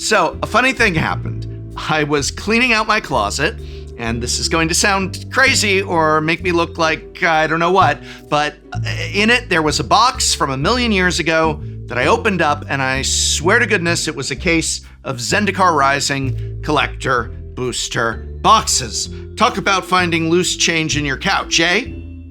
So, a funny thing happened. I was cleaning out my closet, and this is going to sound crazy or make me look like I don't know what, but in it there was a box from 1,000,000 years ago that I opened up, and I swear to goodness it was a case of Zendikar Rising collector booster boxes. Talk about finding loose change in your couch, eh?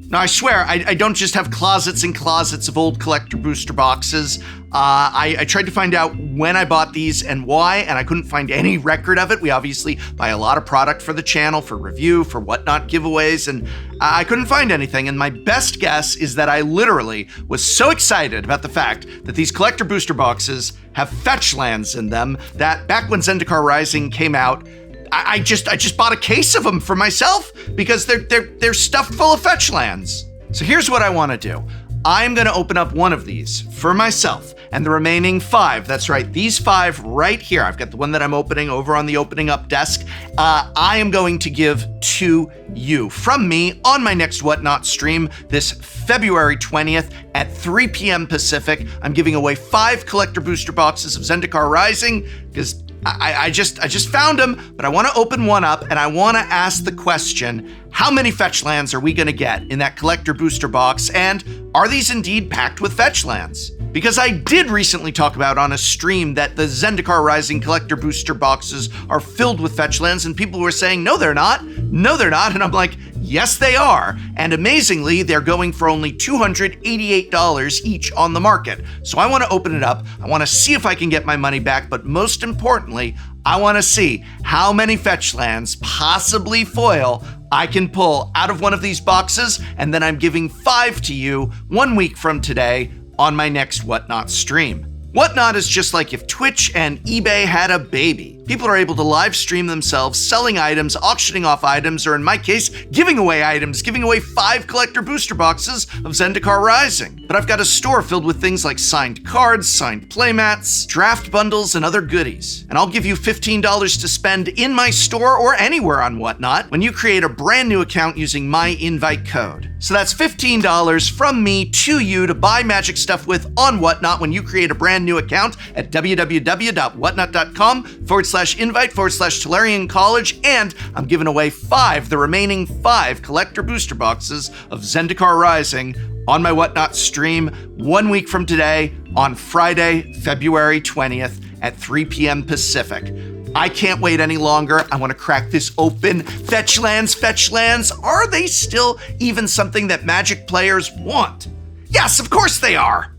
No, I swear, I don't just have closets and closets of old collector booster boxes. I tried to find out when I bought these and why, and I couldn't find any record of it. We obviously buy a lot of product for the channel, for review, for whatnot giveaways, and I couldn't find anything. And my best guess is that I literally was so excited about the fact that these collector booster boxes have Fetchlands in them that back when Zendikar Rising came out, I just bought a case of them for myself because they're stuffed full of Fetchlands. So here's what I want to do. I'm going to open up one of these for myself, and the remaining 5, that's right, these 5 right here, I've got the one that I'm opening over on the opening up desk, I am going to give to you from me on my next Whatnot stream this February 20th at 3 p.m. Pacific. I'm giving away 5 collector booster boxes of Zendikar Rising because I just found them, but I want to open one up and I want to ask the question, how many Fetchlands are we going to get in that collector booster box, and are these indeed packed with Fetchlands? Because I did recently talk about on a stream that the Zendikar Rising collector booster boxes are filled with Fetchlands, and people were saying, no, they're not. No, they're not. And I'm like, yes, they are. And amazingly, they're going for only $288 each on the market. So I want to open it up. I want to see if I can get my money back. But most importantly, I want to see how many Fetchlands, possibly foil, I can pull out of one of these boxes. And then I'm giving 5 to you 1 week from today on my next Whatnot stream. Whatnot is just like if Twitch and eBay had a baby. People are able to live stream themselves, selling items, auctioning off items, or in my case, giving away items, giving away 5 collector booster boxes of Zendikar Rising. But I've got a store filled with things like signed cards, signed playmats, draft bundles, and other goodies. And I'll give you $15 to spend in my store or anywhere on Whatnot when you create a brand new account using my invite code. So that's $15 from me to you to buy magic stuff with on Whatnot when you create a brand new account at www.whatnot.com/invite/Tolarian College, and I'm giving away the remaining 5 collector booster boxes of Zendikar Rising on my Whatnot stream 1 week from today on Friday, February 20th at 3 p.m. Pacific. I can't wait any longer. I want to crack this open. Fetchlands, are they still even something that Magic players want? Yes, of course they are.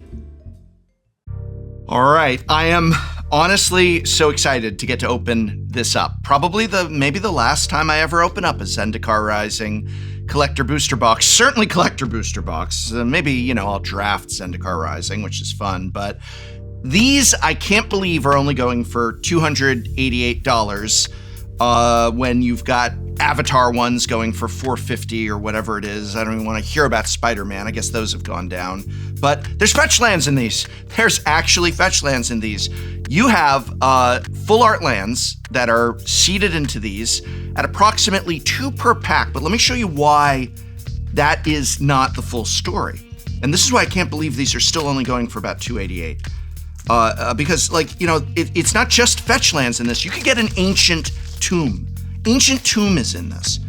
All right, I am honestly so excited to get to open this up. Probably maybe the last time I ever open up a Zendikar Rising collector booster box. Certainly collector booster box. Maybe, I'll draft Zendikar Rising, which is fun, but these, I can't believe, are only going for $288 when you've got Avatar ones going for $450 or whatever it is. I don't even want to hear about Spider-Man. I guess those have gone down. But there's Fetchlands in these. There's actually Fetchlands in these. You have full art lands that are seeded into these at approximately 2 per pack. But let me show you why that is not the full story. And this is why I can't believe these are still only going for about $288. Because, it's not just Fetchlands in this. You could get an Ancient Tomb. Ancient Tomb is in this.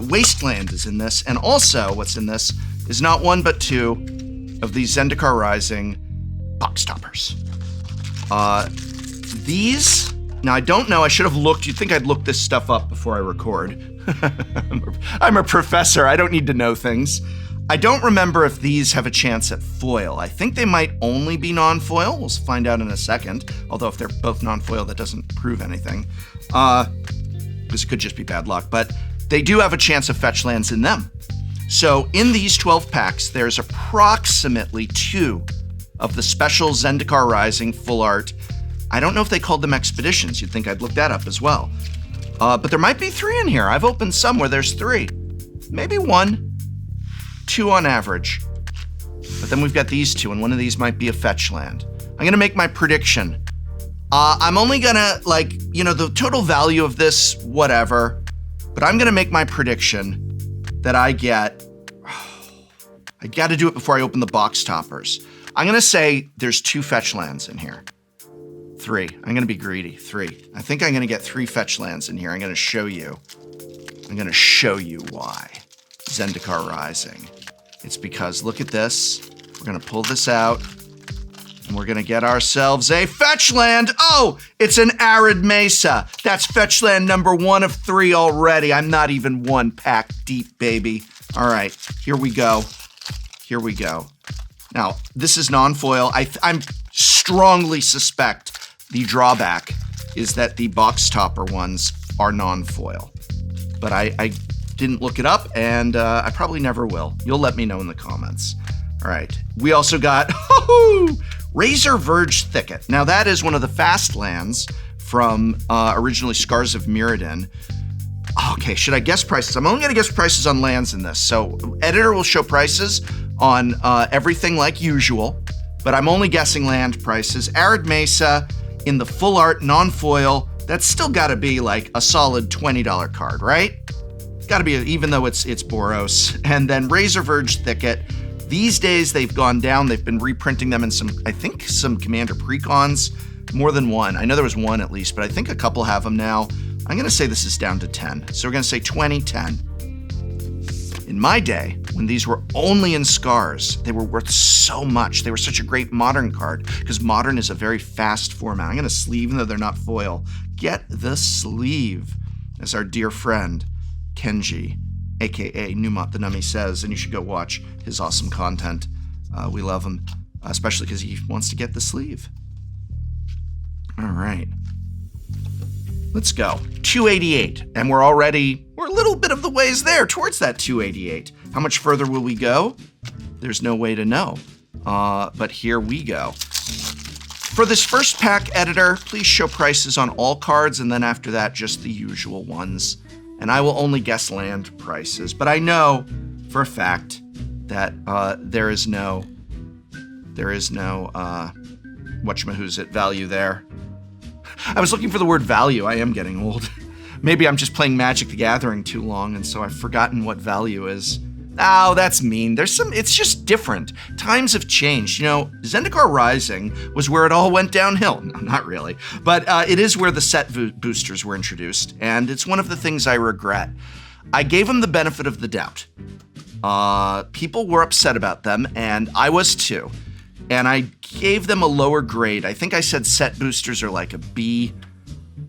Wasteland is in this. And also, what's in this is not 1 but 2 of these Zendikar Rising box toppers. These, now I don't know, I should have looked. You'd think I'd look this stuff up before I record. I'm a professor, I don't need to know things. I don't remember if these have a chance at foil. I think they might only be non-foil. We'll find out in a second. Although if they're both non-foil, that doesn't prove anything. This could just be bad luck. But they do have a chance of Fetchlands in them. So in these 12 packs, there's approximately 2 of the special Zendikar Rising full art. I don't know if they called them expeditions. You'd think I'd look that up as well. But there might be 3 in here. I've opened some where there's 3. Maybe 1. 2 on average. But then we've got these 2, and one of these might be a Fetchland. I'm going to make my prediction. I'm only going to, the total value of this, whatever. But I'm going to make my prediction that I got to do it before I open the box toppers. I'm going to say there's 2 Fetchlands in here. 3. I'm going to be greedy. 3. I think I'm going to get 3 Fetchlands in here. I'm going to show you. I'm going to show you why. Zendikar Rising. It's because, look at this. We're going to pull this out. And we're going to get ourselves a Fetchland. Oh, it's an Arid Mesa. That's Fetchland number 1 of 3 already. I'm not even 1 pack deep, baby. All right, here we go. Here we go. Now, this is non-foil. I'm strongly suspect the drawback is that the box topper ones are non-foil. But I didn't look it up, and I probably never will. You'll let me know in the comments. All right. We also got Razor Verge Thicket. Now, that is one of the fast lands from originally Scars of Mirrodin. Okay, should I guess prices? I'm only going to guess prices on lands in this. So, editor will show prices on everything like usual, but I'm only guessing land prices. Arid Mesa in the full art, non-foil, that's still got to be like a solid $20 card, right? Got to be, even though it's Boros. And then Razor Verge Thicket. These days they've gone down. They've been reprinting them in I think some Commander precons, more than 1. I know there was 1 at least, but I think a couple have them now. I'm going to say this is down to 10. So we're going to say 20, 10. In my day, when these were only in Scars, they were worth so much. They were such a great Modern card, because Modern is a very fast format. I'm going to sleeve, even though they're not foil. Get the sleeve, as our dear friend, Kenji, aka Numot the Nummy, says, and you should go watch his awesome content. We love him, especially because he wants to get the sleeve. All right. Let's go. 288, and we're a little bit of the ways there towards that 288. How much further will we go? There's no way to know, but here we go. For this first pack, editor, please show prices on all cards, and then after that, just the usual ones. And I will only guess land prices, but I know for a fact that there is no whatchamahoosit value there. I was looking for the word value. I am getting old. Maybe I'm just playing Magic the Gathering too long, and so I've forgotten what value is. Oh, that's mean. It's just different. Times have changed. You know, Zendikar Rising was where it all went downhill. No, not really. But it is where the set boosters were introduced, and it's one of the things I regret. I gave them the benefit of the doubt. People were upset about them, and I was too. And I gave them a lower grade. I think I said set boosters are like a B,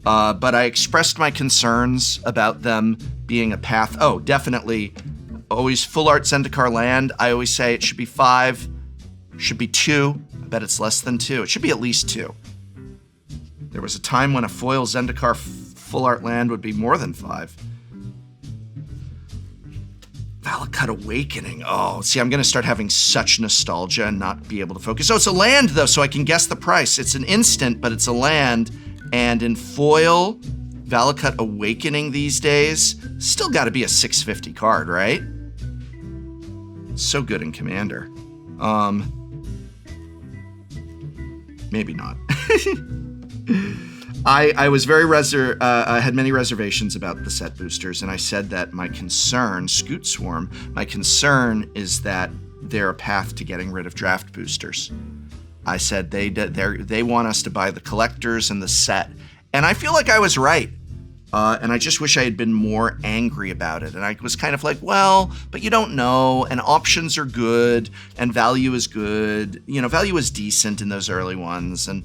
but I expressed my concerns about them being a path. Oh, definitely. Always full art Zendikar land. I always say it should be 5, should be 2. I bet it's less than 2. It should be at least 2. There was a time when a foil Zendikar full art land would be more than 5. Valakut Awakening. Oh, see, I'm going to start having such nostalgia and not be able to focus. Oh, it's a land, though, so I can guess the price. It's an instant, but it's a land. And in foil, Valakut Awakening these days, still got to be a 650 card, right? So good in Commander. Maybe not. I was very I had many reservations about the set boosters, and I said that my concern, Scoot Swarm, my concern is that they're a path to getting rid of draft boosters. I said they want us to buy the collectors and the set, and I feel like I was right. And I just wish I had been more angry about it. And I was kind of like, well, but you don't know, and options are good, and value is good. You know, value is decent in those early ones. And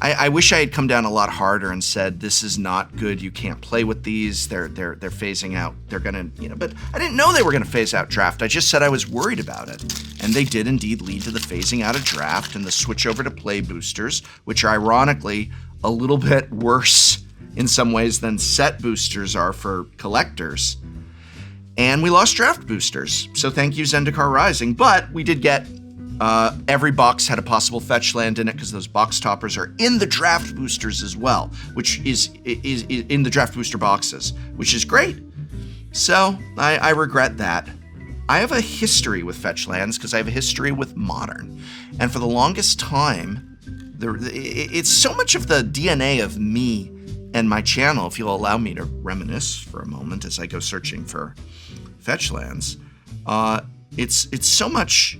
I wish I had come down a lot harder and said, this is not good. You can't play with these. They're phasing out. They're gonna, but I didn't know they were gonna phase out draft. I just said I was worried about it. And they did indeed lead to the phasing out of draft and the switch over to play boosters, which are ironically a little bit worse in some ways than set boosters are for collectors. And we lost draft boosters. So thank you, Zendikar Rising. But we did get, every box had a possible fetch land in it because those box toppers are in the draft boosters as well, which is in the draft booster boxes, which is great. So I regret that. I have a history with Fetchlands because I have a history with Modern. And for the longest time, it's so much of the DNA of me and my channel, if you'll allow me to reminisce for a moment as I go searching for Fetchlands. It's so much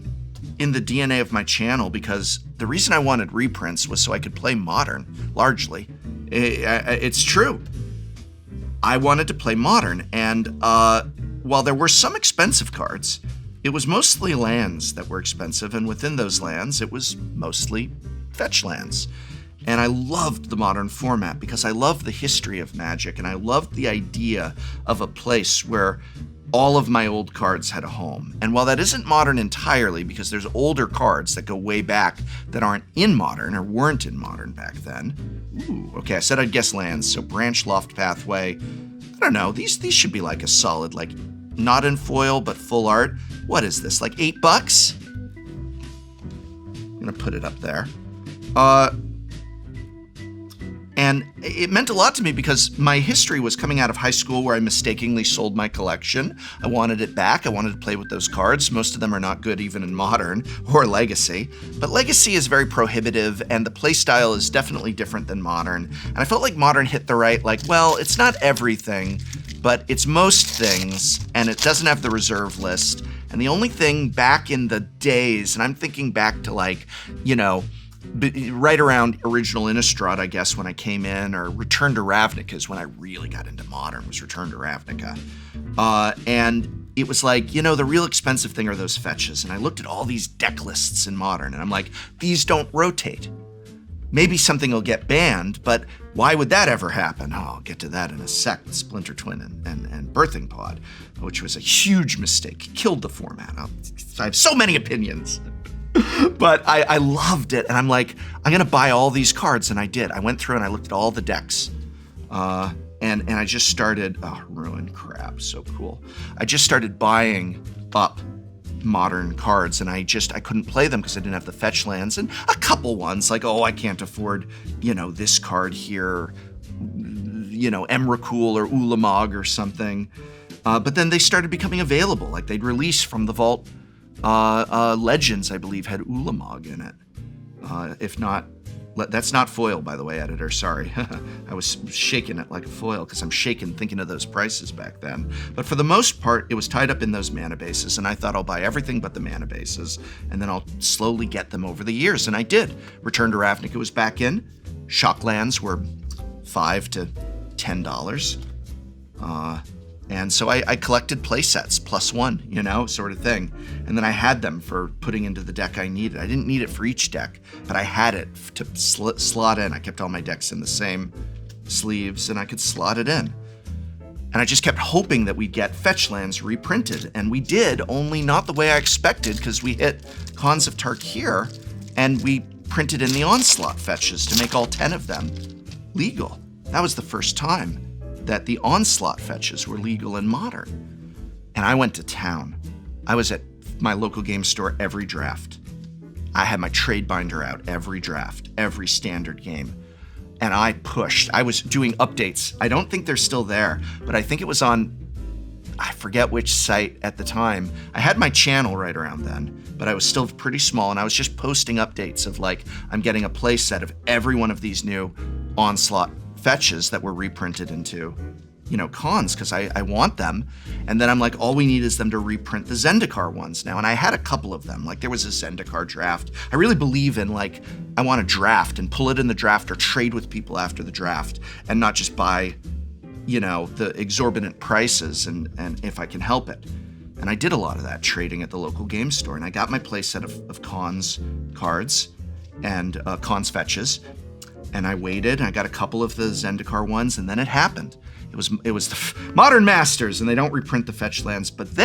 in the DNA of my channel because the reason I wanted reprints was so I could play Modern, largely. It's true. I wanted to play Modern, and while there were some expensive cards, it was mostly lands that were expensive, and within those lands, it was mostly Fetchlands. And I loved the Modern format because I loved the history of Magic, and I loved the idea of a place where all of my old cards had a home. And while that isn't Modern entirely, because there's older cards that go way back that aren't in Modern or weren't in Modern back then. Ooh, okay, I said I'd guess lands, so Branch, Loft, Pathway. I don't know, these should be like a solid, like, not in foil, but full art. What is this, like $8? I'm gonna put it up there. And it meant a lot to me because my history was coming out of high school where I mistakenly sold my collection. I wanted it back. I wanted to play with those cards. Most of them are not good even in Modern or Legacy. But Legacy is very prohibitive and the play style is definitely different than Modern. And I felt like Modern hit the right, like, well, it's not everything, but it's most things, and it doesn't have the reserve list. And the only thing back in the days, and I'm thinking back to like, you know, right around original Innistrad, I guess, when I came in, or Return to Ravnica is when I really got into Modern, was Return to Ravnica. And it was like, you know, the real expensive thing are those fetches. And I looked at all these deck lists in Modern, and I'm like, these don't rotate. Maybe something will get banned, but why would that ever happen? Oh, I'll get to that in a sec with Splinter Twin and Birthing Pod, which was a huge mistake. Killed the format. I have so many opinions. But I loved it, and I'm like, I'm gonna buy all these cards, and I did. I went through and I looked at all the decks, and I just started, Ruin, crap, so cool. I just started buying up Modern cards, and I couldn't play them because I didn't have the fetch lands, and a couple ones, like, oh, I can't afford, you know, this card here, you know, Emrakul or Ulamog or something. But then they started becoming available, like they'd release from the vault. Legends, I believe, had Ulamog in it. If not, that's not foil, by the way, editor, sorry. I was shaking it like a foil because I'm shaking thinking of those prices back then. But for the most part, it was tied up in those mana bases, and I thought I'll buy everything but the mana bases, and then I'll slowly get them over the years, and I did. Return to Ravnica was back in. Shocklands were $5 to $10. And so I collected play sets, +1, you know, sort of thing. And then I had them for putting into the deck I needed. I didn't need it for each deck, but I had it to slot in. I kept all my decks in the same sleeves, and I could slot it in. And I just kept hoping that we'd get Fetchlands reprinted. And we did, only not the way I expected, because we hit Khans of Tarkir, and we printed in the Onslaught fetches to make all 10 of them legal. That was the first time that the Onslaught fetches were legal in Modern. And I went to town. I was at my local game store every draft. I had my trade binder out every draft, every standard game. And I pushed. I was doing updates. I don't think they're still there, but I think it was on, I forget which site at the time. I had my channel right around then, but I was still pretty small, and I was just posting updates of like, I'm getting a play set of every one of these new Onslaught fetches that were reprinted into, you know, Khans, because I want them. And then I'm like, all we need is them to reprint the Zendikar ones now. And I had a couple of them. Like, there was a Zendikar draft. I really believe in, like, I want to draft and pull it in the draft or trade with people after the draft and not just buy, you know, the exorbitant prices and if I can help it. And I did a lot of that trading at the local game store. And I got my playset of Khans cards and Khans fetches. And I waited, and I got a couple of the Zendikar ones, and then it happened. It was the Modern Masters, and they don't reprint the Fetchlands. But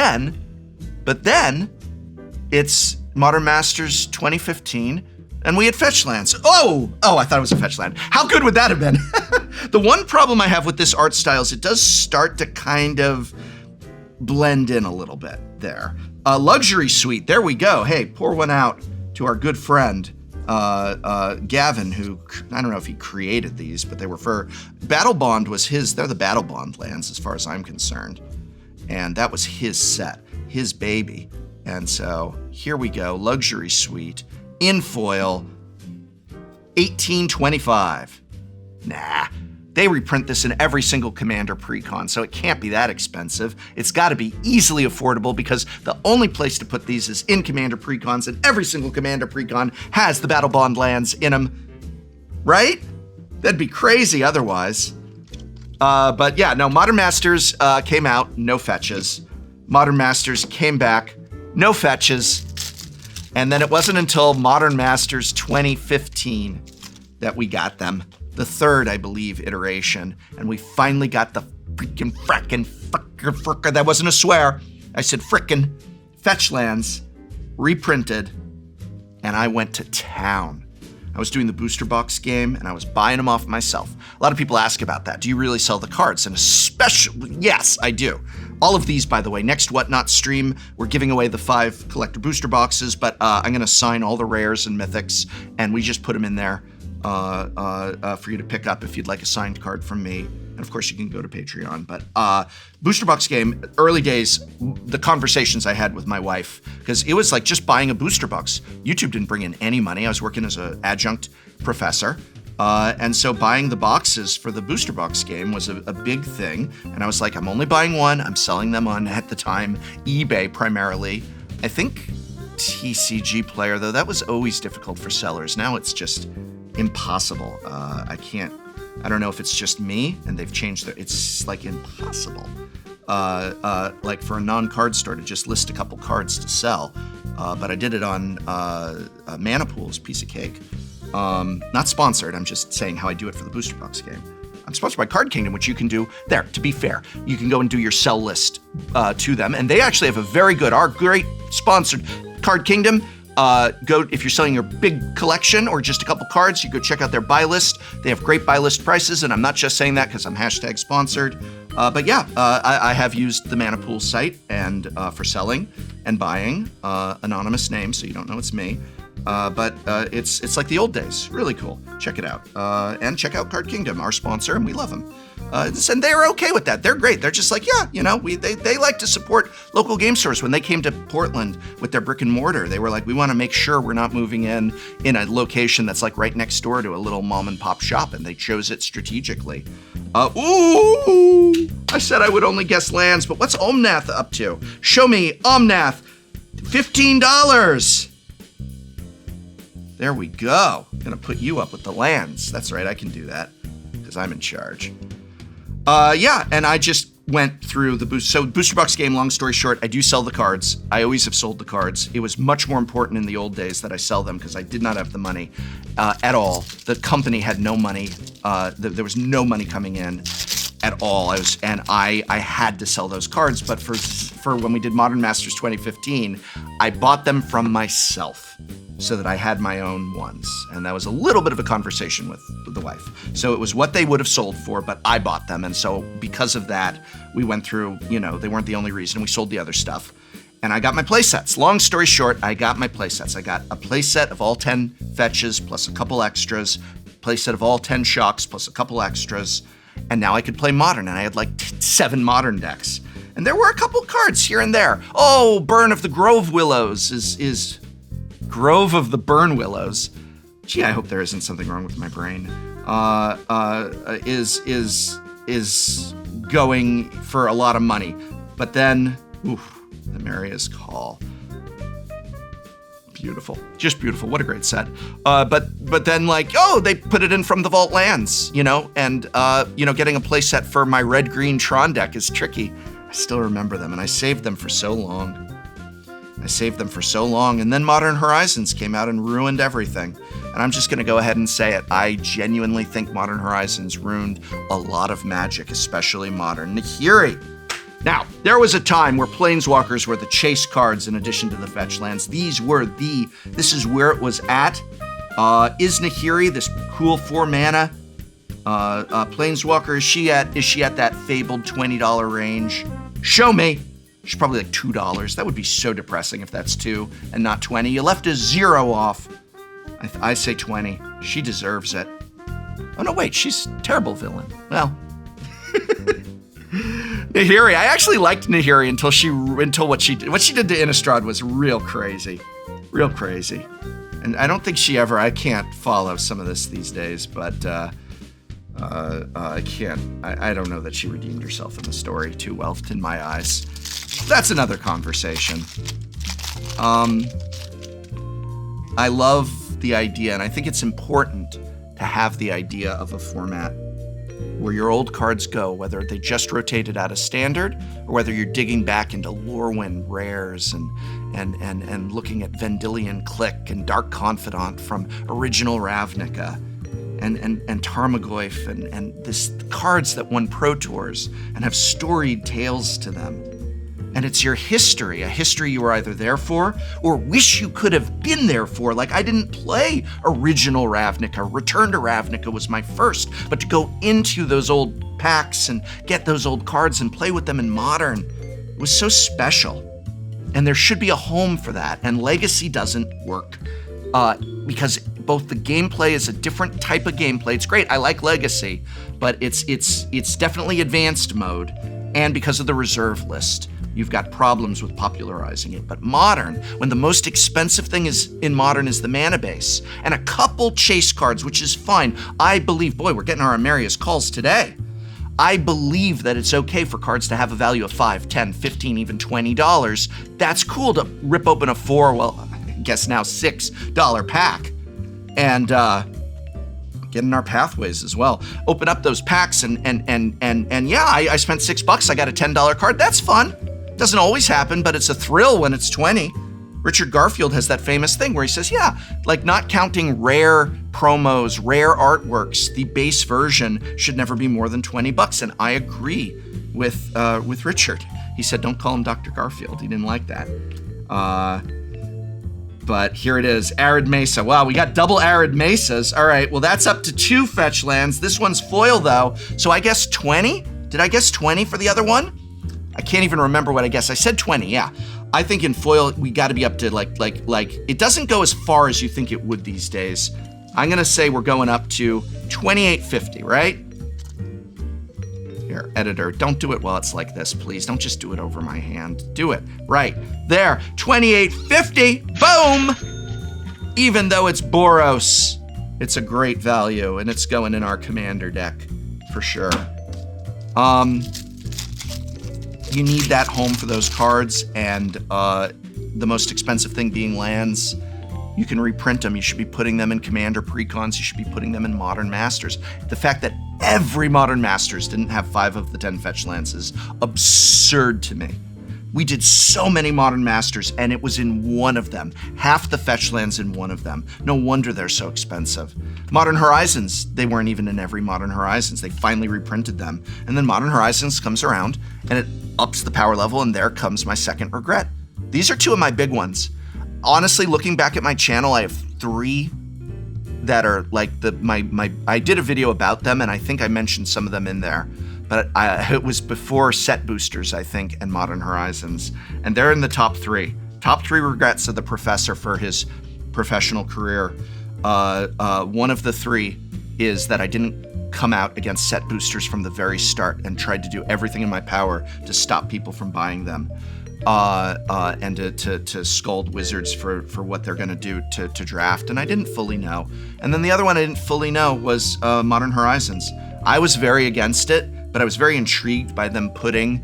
then, it's Modern Masters 2015, and we had Fetchlands. Oh, I thought it was a Fetchland. How good would that have been? The one problem I have with this art style is it does start to kind of blend in a little bit there. Luxury Suite, there we go. Hey, pour one out to our good friend, Gavin, who, I don't know if he created these, but they were for, Battle Bond was his, they're the Battle Bond lands as far as I'm concerned. And that was his set, his baby. And so here we go, Luxury Suite, in foil, 1825. Nah, They reprint this in every single Commander precon, so it can't be that expensive. It's got to be easily affordable because the only place to put these is in Commander precons, and every single Commander precon has the Battle Bond lands in them, right? That'd be crazy otherwise. But yeah, no, Modern Masters came out, no fetches. Modern Masters came back, no fetches. And then it wasn't until Modern Masters 2015 that we got them. The third, I believe, iteration. And we finally got the freaking frickin' that wasn't a swear. I said frickin' Fetchlands reprinted, and I went to town. I was doing the booster box game, and I was buying them off myself. A lot of people ask about that. Do you really sell the cards? And especially, yes, I do. All of these, by the way, next Whatnot stream, we're giving away the 5 collector booster boxes, but I'm going to sign all the rares and mythics, and we just put them in there for you to pick up if you'd like a signed card from me. And of course, you can go to Patreon. But booster box game, early days, the conversations I had with my wife, because it was like just buying a booster box. YouTube didn't bring in any money. I was working as an adjunct professor. And so buying the boxes for the booster box game was a big thing. And I was like, I'm only buying one. I'm selling them on, at the time, eBay primarily. I think TCG Player, though, that was always difficult for sellers. Now it's just impossible. I don't know if it's just me and they've changed it's like impossible. Like for a non-card store to just list a couple cards to sell. But I did it on Mana Pool's piece of cake. Not sponsored, I'm just saying how I do it for the booster box game. I'm sponsored by Card Kingdom, which you can do there, to be fair. You can go and do your sell list to them. And they actually have a very good, our great sponsored Card Kingdom. Go if you're selling your big collection or just a couple cards, you go check out their buy list. They have great buy list prices, and I'm not just saying that because I'm hashtag sponsored. But yeah, I have used the Mana Pool site and for selling and buying anonymous names, so you don't know it's me. But it's like the old days. Really cool. Check it out. And check out Card Kingdom, our sponsor, and we love them. And they're okay with that. They're great. They're just like, yeah, you know, they like to support local game stores. When they came to Portland with their brick and mortar, they were like, we want to make sure we're not moving in a location that's like right next door to a little mom and pop shop, and they chose it strategically. I said I would only guess lands, but what's Omnath up to? Show me Omnath. $15. There we go. Gonna put you up with the lands. That's right, I can do that because I'm in charge. Yeah, and I just went through the booster box game. Long story short, I do sell the cards. I always have sold the cards. It was much more important in the old days that I sell them because I did not have the money at all. The company had no money. There was no money coming in at all. I had to sell those cards. But for when we did Modern Masters 2015, I bought them from myself, so that I had my own ones. And that was a little bit of a conversation with the wife. So it was what they would have sold for, but I bought them. And so because of that, we went through, you know, they weren't the only reason. We sold the other stuff. And I got my play sets. Long story short, I got my play sets. I got a play set of all 10 fetches plus a couple extras, play set of all 10 shocks plus a couple extras. And now I could play Modern, and I had like 7 Modern decks. And there were a couple cards here and there. Oh, Burn of the Grove Willows is Grove of the Burn Willows. Gee, I hope there isn't something wrong with my brain. Is going for a lot of money, but then, the Maria's Call. Beautiful, just beautiful. What a great set. But then like, they put it in from the Vault Lands, you know, and getting a play set for my red-green Tron deck is tricky. I still remember them, and I saved them for so long. And then Modern Horizons came out and ruined everything. And I'm just going to go ahead and say it. I genuinely think Modern Horizons ruined a lot of Magic, especially Modern Nahiri. Now, there was a time where Planeswalkers were the chase cards in addition to the Fetchlands. This is where it was at. Is Nahiri, this cool 4-mana Planeswalker, is she at that fabled $20 range? Show me. She's probably like $2. That would be so depressing if that's 2 and not 20. You left a 0 off. I say 20. She deserves it. Oh no, wait, she's a terrible villain. Well, Nahiri. I actually liked Nahiri until what she did. What she did to Innistrad was real crazy. And I don't think I can't follow some of this these days, but I can't. I don't know that she redeemed herself in the story too well, in my eyes. That's another conversation. I love the idea, and I think it's important to have the idea of a format where your old cards go, whether they just rotated out of standard or whether you're digging back into Lorwyn rares and looking at Vendilion Click and Dark Confidant from original Ravnica and Tarmogoyf and this cards that won Pro Tours and have storied tales to them. And it's your history, a history you were either there for or wish you could have been there for. Like, I didn't play original Ravnica. Return to Ravnica was my first. But to go into those old packs and get those old cards and play with them in Modern was so special. And there should be a home for that. And Legacy doesn't work because both the gameplay is a different type of gameplay. It's great. I like Legacy, but it's definitely advanced mode. And because of the reserve list, you've got problems with popularizing it. But Modern, when the most expensive thing is in Modern is the mana base, and a couple chase cards, which is fine. I believe, boy, we're getting our Amarius calls today. I believe that it's okay for cards to have a value of $5, $10, $15, even $20. That's cool to rip open a I guess now $6 pack. And get in our pathways as well. Open up those packs and yeah, I spent $6. I got a $10 card. That's fun. Doesn't always happen, but it's a thrill when it's 20. Richard Garfield has that famous thing where he says, yeah, like not counting rare promos, rare artworks, the base version should never be more than $20. And I agree with Richard. He said, don't call him Dr. Garfield. He didn't like that. But here it is, Arid Mesa. Wow, we got double Arid Mesas. All right, well, that's up to 2 Fetchlands. This one's foil, though. So I guess 20? Did I guess 20 for the other one? I can't even remember what I guessed. I said 20, yeah. I think in foil, we got to be up to like, it doesn't go as far as you think it would these days. I'm going to say we're going up to $28.50, right? Here, editor, don't do it while it's like this, please. Don't just do it over my hand. Do it. Right. There. $28.50. Boom! Even though it's Boros, it's a great value, and it's going in our commander deck for sure. You need that home for those cards, and the most expensive thing being lands. You can reprint them. You should be putting them in Commander Precons. You should be putting them in Modern Masters. The fact that every Modern Masters didn't have 5 of the 10 Fetchlands is absurd to me. We did so many Modern Masters, and it was in one of them. Half the Fetchlands in one of them. No wonder they're so expensive. Modern Horizons, they weren't even in every Modern Horizons. They finally reprinted them. And then Modern Horizons comes around, and it ups the power level, and there comes my second regret. These are 2 of my big ones. Honestly, looking back at my channel, I have 3 that are like I did a video about them, and I think I mentioned some of them in there. But it was before Set Boosters, I think, and Modern Horizons. And they're in the top 3. Top 3 regrets of the professor for his professional career. One of the 3 is that I didn't come out against Set Boosters from the very start and tried to do everything in my power to stop people from buying them. And to scold Wizards for what they're going to do to draft. And I didn't fully know. And then the other one I didn't fully know was Modern Horizons. I was very against it, but I was very intrigued by them putting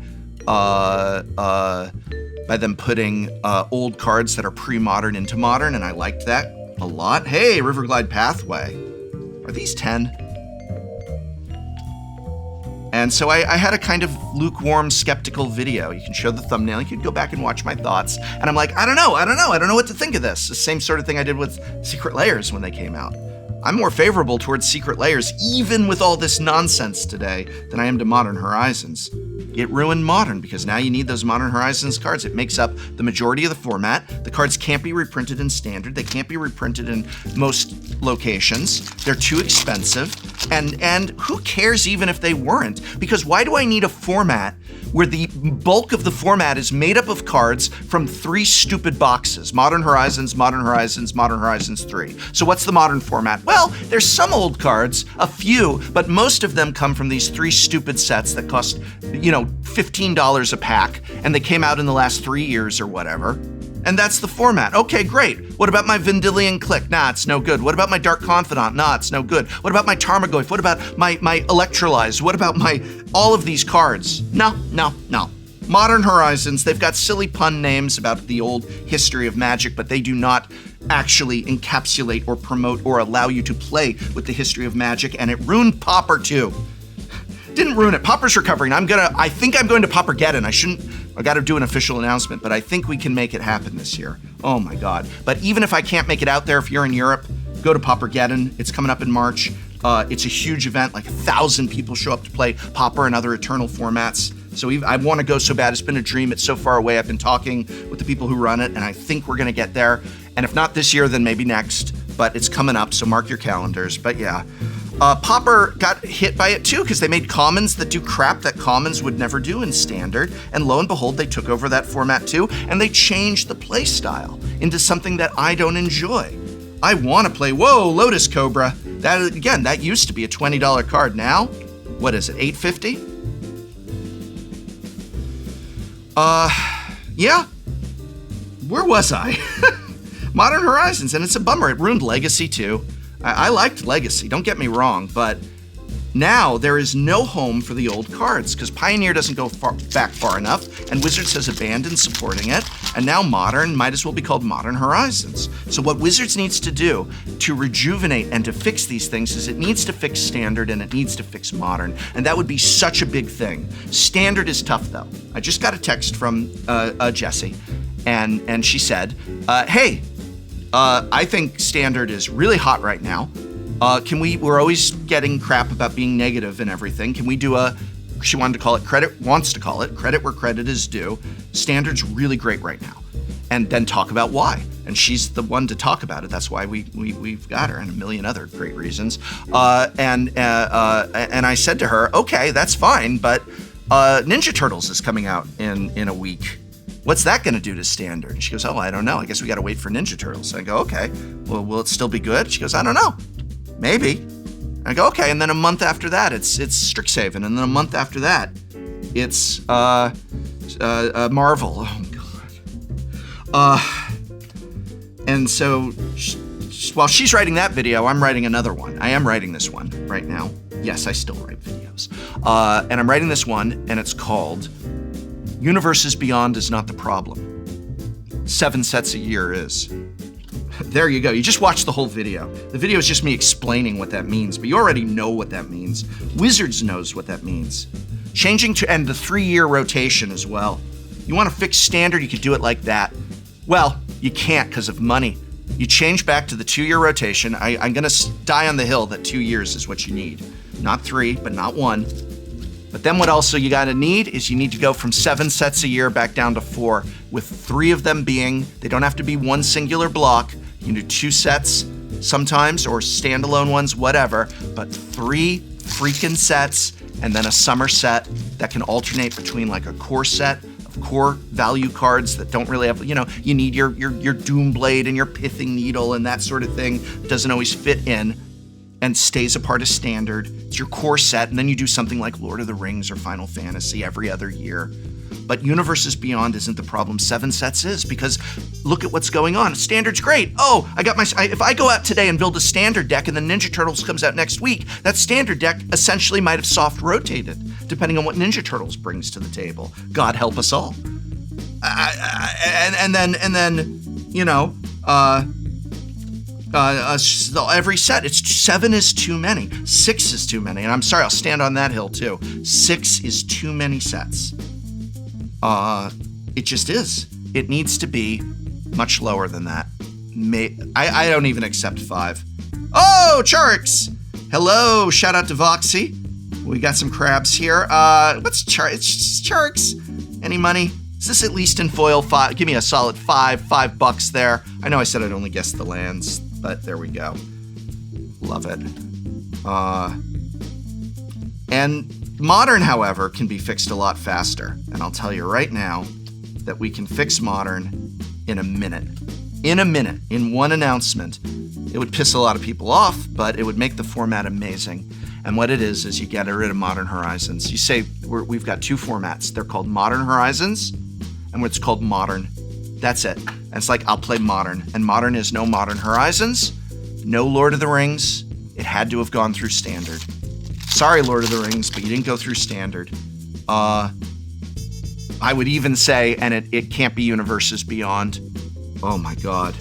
old cards that are pre-modern into modern, and I liked that a lot. Hey, Riverglide Pathway. Are these 10? And so I had a kind of lukewarm, skeptical video. You can show the thumbnail. You can go back and watch my thoughts. And I'm like, I don't know what to think of this. The same sort of thing I did with Secret Layers when they came out. I'm more favorable towards Secret Layers, even with all this nonsense today, than I am to Modern Horizons. It ruined Modern, because now you need those Modern Horizons cards. It makes up the majority of the format. The cards can't be reprinted in Standard. They can't be reprinted in most locations. They're too expensive. And who cares even if they weren't? Because why do I need a format where the bulk of the format is made up of cards from 3 stupid boxes? Modern Horizons, Modern Horizons, Modern Horizons 3. So what's the modern format? Well, there's some old cards, a few, but most of them come from these 3 stupid sets that cost, $15 a pack, and they came out in the last 3 years or whatever. And that's the format. Okay, great. What about my Vendilion Click? Nah, it's no good. What about my Dark Confidant? Nah, it's no good. What about my Tarmogoyf? What about my Electrolyze? What about all of these cards? No. Modern Horizons, they've got silly pun names about the old history of Magic, but they do not actually encapsulate or promote or allow you to play with the history of Magic, and it ruined Pauper too. Didn't ruin it. Pauper's recovering. I think I'm going to Paupergeddon. I got to do an official announcement, but I think we can make it happen this year. Oh my God. But even if I can't make it out there, if you're in Europe, go to Paupergeddon. It's coming up in March. It's a huge event, like 1,000 people show up to play Pauper and other Eternal formats. So I want to go so bad. It's been a dream. It's so far away. I've been talking with the people who run it, and I think we're going to get there. And if not this year, then maybe next. But it's coming up, so mark your calendars. But yeah, Pauper got hit by it too because they made commons that do crap that commons would never do in Standard. And lo and behold, they took over that format too, and they changed the play style into something that I don't enjoy. I want to play, whoa, Lotus Cobra. That used to be a $20 card. Now, what is it, $8.50? Yeah. Where was I? Modern Horizons, and it's a bummer. It ruined Legacy too. I liked Legacy, don't get me wrong, but now there is no home for the old cards because Pioneer doesn't go back far enough, and Wizards has abandoned supporting it, and now Modern might as well be called Modern Horizons. So what Wizards needs to do to rejuvenate and to fix these things is it needs to fix Standard and it needs to fix Modern, and that would be such a big thing. Standard is tough though. I just got a text from Jessie, and she said, hey, I think Standard is really hot right now. We're always getting crap about being negative and everything. Can we do she wants to call it credit where credit is due. Standard's really great right now. And then talk about why. And she's the one to talk about it. That's why we've got her, and a million other great reasons. And I said to her, okay, that's fine, but Ninja Turtles is coming out in a week. What's that going to do to Standard? And she goes, oh, I don't know. I guess we got to wait for Ninja Turtles. I go, okay. Well, will it still be good? She goes, I don't know. Maybe. I go, okay. And then a month after that, it's Strixhaven. And then a month after that, it's Marvel. Oh, God. And so while she's writing that video, I'm writing another one. I am writing this one right now. Yes, I still write videos. And I'm writing this one, and it's called Universes Beyond is Not the Problem. 7 sets a year is. There you go. You just watched the whole video. The video is just me explaining what that means, but you already know what that means. Wizards knows what that means. Changing to end the 3-year rotation as well. You want to fix Standard, you could do it like that. Well, you can't because of money. You change back to the 2-year rotation. I'm going to die on the hill that 2 years is what you need. Not 3, but not 1. But then what also you gotta need is you need to go from 7 sets a year back down to 4, with 3 of them being, they don't have to be one singular block. You can do 2 sets sometimes, or standalone ones, whatever, but 3 freaking sets, and then a summer set that can alternate between like a core set of core value cards that don't really have, you need your Doomblade and your Pithing Needle and that sort of thing. It doesn't always fit in and stays a part of Standard. It's your core set, and then you do something like Lord of the Rings or Final Fantasy every other year. But Universes Beyond isn't the problem. 7 sets is, because look at what's going on. Standard's great. Oh, if I go out today and build a Standard deck and then Ninja Turtles comes out next week, that Standard deck essentially might have soft rotated, depending on what Ninja Turtles brings to the table. God help us all. Every set, 7 is too many. 6 is too many. And I'm sorry, I'll stand on that hill too. 6 is too many sets. It just is. It needs to be much lower than that. I don't even accept 5. Oh, Charix! Hello, shout out to Voxy. We got some crabs here. What's Charix? It's just Charix. Any money? Is this at least in foil? 5? Give me a solid $5 there. I know I said I'd only guess the lands, but there we go. Love it. And Modern, however, can be fixed a lot faster. And I'll tell you right now that we can fix Modern in a minute. In one announcement. It would piss a lot of people off, but it would make the format amazing. And what it is you get rid of Modern Horizons. You say, we've got 2 formats. They're called Modern Horizons, and what's called Modern. That's it. And it's like, I'll play Modern. And Modern is no Modern Horizons, no Lord of the Rings. It had to have gone through Standard. Sorry, Lord of the Rings, but you didn't go through Standard. I would even say, and it can't be Universes Beyond. Oh my God,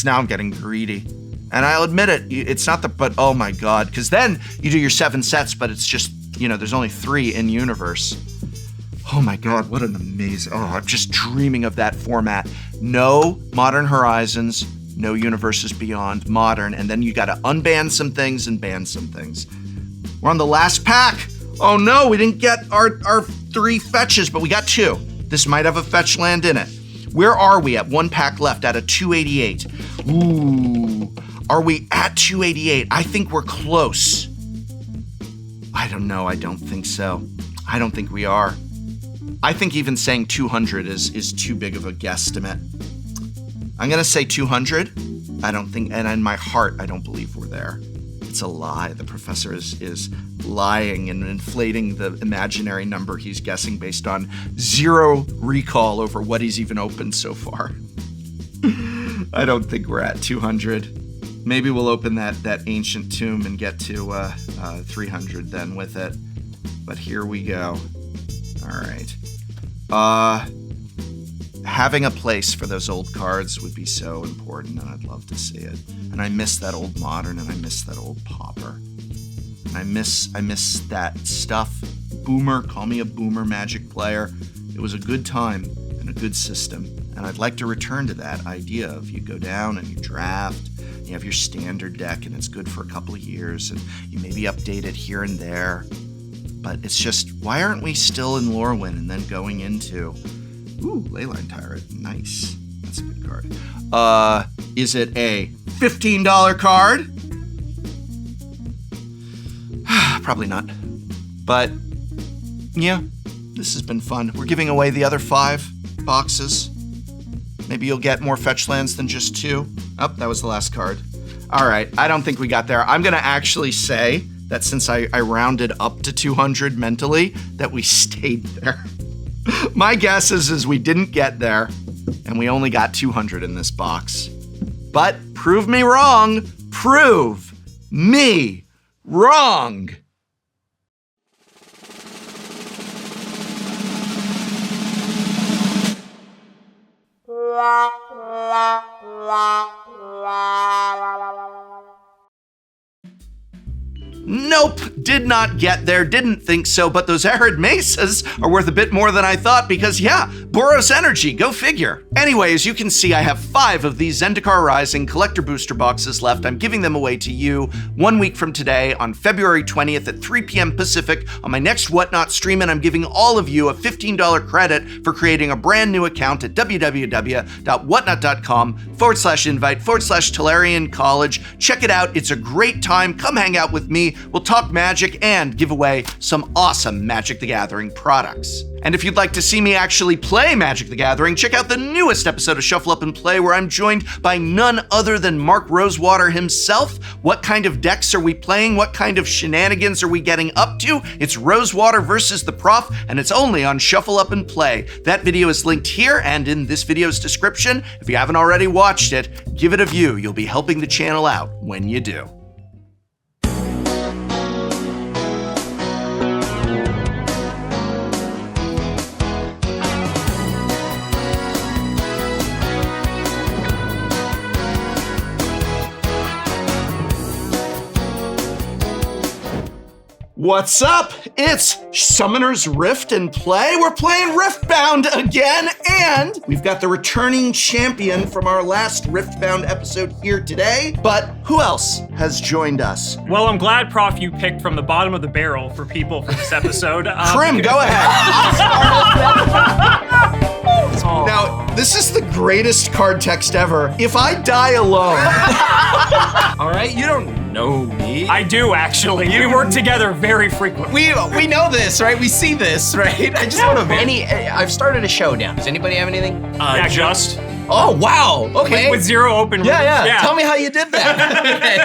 now I'm getting greedy. And I'll admit it, it's not but oh my God, because then you do your 7 sets, but it's just, there's only 3 in universe. Oh my God, what an amazing, I'm just dreaming of that format. No Modern Horizons, no Universes Beyond, Modern, and then you gotta unban some things and ban some things. We're on the last pack. Oh no, we didn't get our 3 fetches, but we got 2. This might have a fetch land in it. Where are we at 1 pack left out of 288? Ooh, are we at 288? I think we're close. I don't know, I don't think so. I don't think we are. I think even saying 200 is too big of a guesstimate. I'm gonna say 200. I don't think, and in my heart, I don't believe we're there. It's a lie. The professor is lying and inflating the imaginary number he's guessing based on 0 recall over what he's even opened so far. I don't think we're at 200. Maybe we'll open that ancient tomb and get to 300 then with it. But here we go. All right. Having a place for those old cards would be so important, and I'd love to see it. And I miss that old Modern, and I miss that old Pauper. And I miss that stuff. Boomer, call me a boomer Magic player. It was a good time and a good system. And I'd like to return to that idea of you go down and you draft, you have your standard deck, and it's good for a couple of years, and you maybe update it here and there. But it's just, why aren't we still in Lorwyn and then going into... Ooh, Leyline Tyrant, nice. That's a good card. Is it a $15 card? Probably not. But, yeah, this has been fun. We're giving away the other 5 boxes. Maybe you'll get more Fetchlands than just 2. Oh, that was the last card. All right, I don't think we got there. I'm gonna actually say that since I rounded up to 200 mentally, that we stayed there. My guess is we didn't get there, and we only got 200 in this box. But prove me wrong. Prove me wrong. Nope, did not get there, didn't think so, but those arid mesas are worth a bit more than I thought because, yeah, Boros Energy, go figure. Anyway, as you can see, I have 5 of these Zendikar Rising collector booster boxes left. I'm giving them away to you 1 week from today on February 20th at 3 p.m. Pacific on my next Whatnot stream, and I'm giving all of you a $15 credit for creating a brand new account at www.whatnot.com/invite/Tolarian College. Check it out, it's a great time. Come hang out with me. We'll talk Magic and give away some awesome Magic the Gathering products. And if you'd like to see me actually play Magic the Gathering, check out the newest episode of Shuffle Up and Play where I'm joined by none other than Mark Rosewater himself. What kind of decks are we playing? What kind of shenanigans are we getting up to? It's Rosewater versus the Prof, and it's only on Shuffle Up and Play. That video is linked here and in this video's description. If you haven't already watched it, give it a view. You'll be helping the channel out when you do. What's up? It's Summoner's Rift and Play. We're playing Riftbound again, and we've got the returning champion from our last Riftbound episode here today. But who else has joined us? Well, I'm glad, Prof, you picked from the bottom of the barrel for people for this episode. Krim, go ahead. Now, this is the greatest card text ever. If I die alone. All right, you don't know me. I do, actually. We work together very frequently. We know this, right? We see this, right? I just want to... I've started a showdown. Does anybody have anything? Yeah, just. Oh, wow. Okay. With 0 open yeah. Tell me how you did that.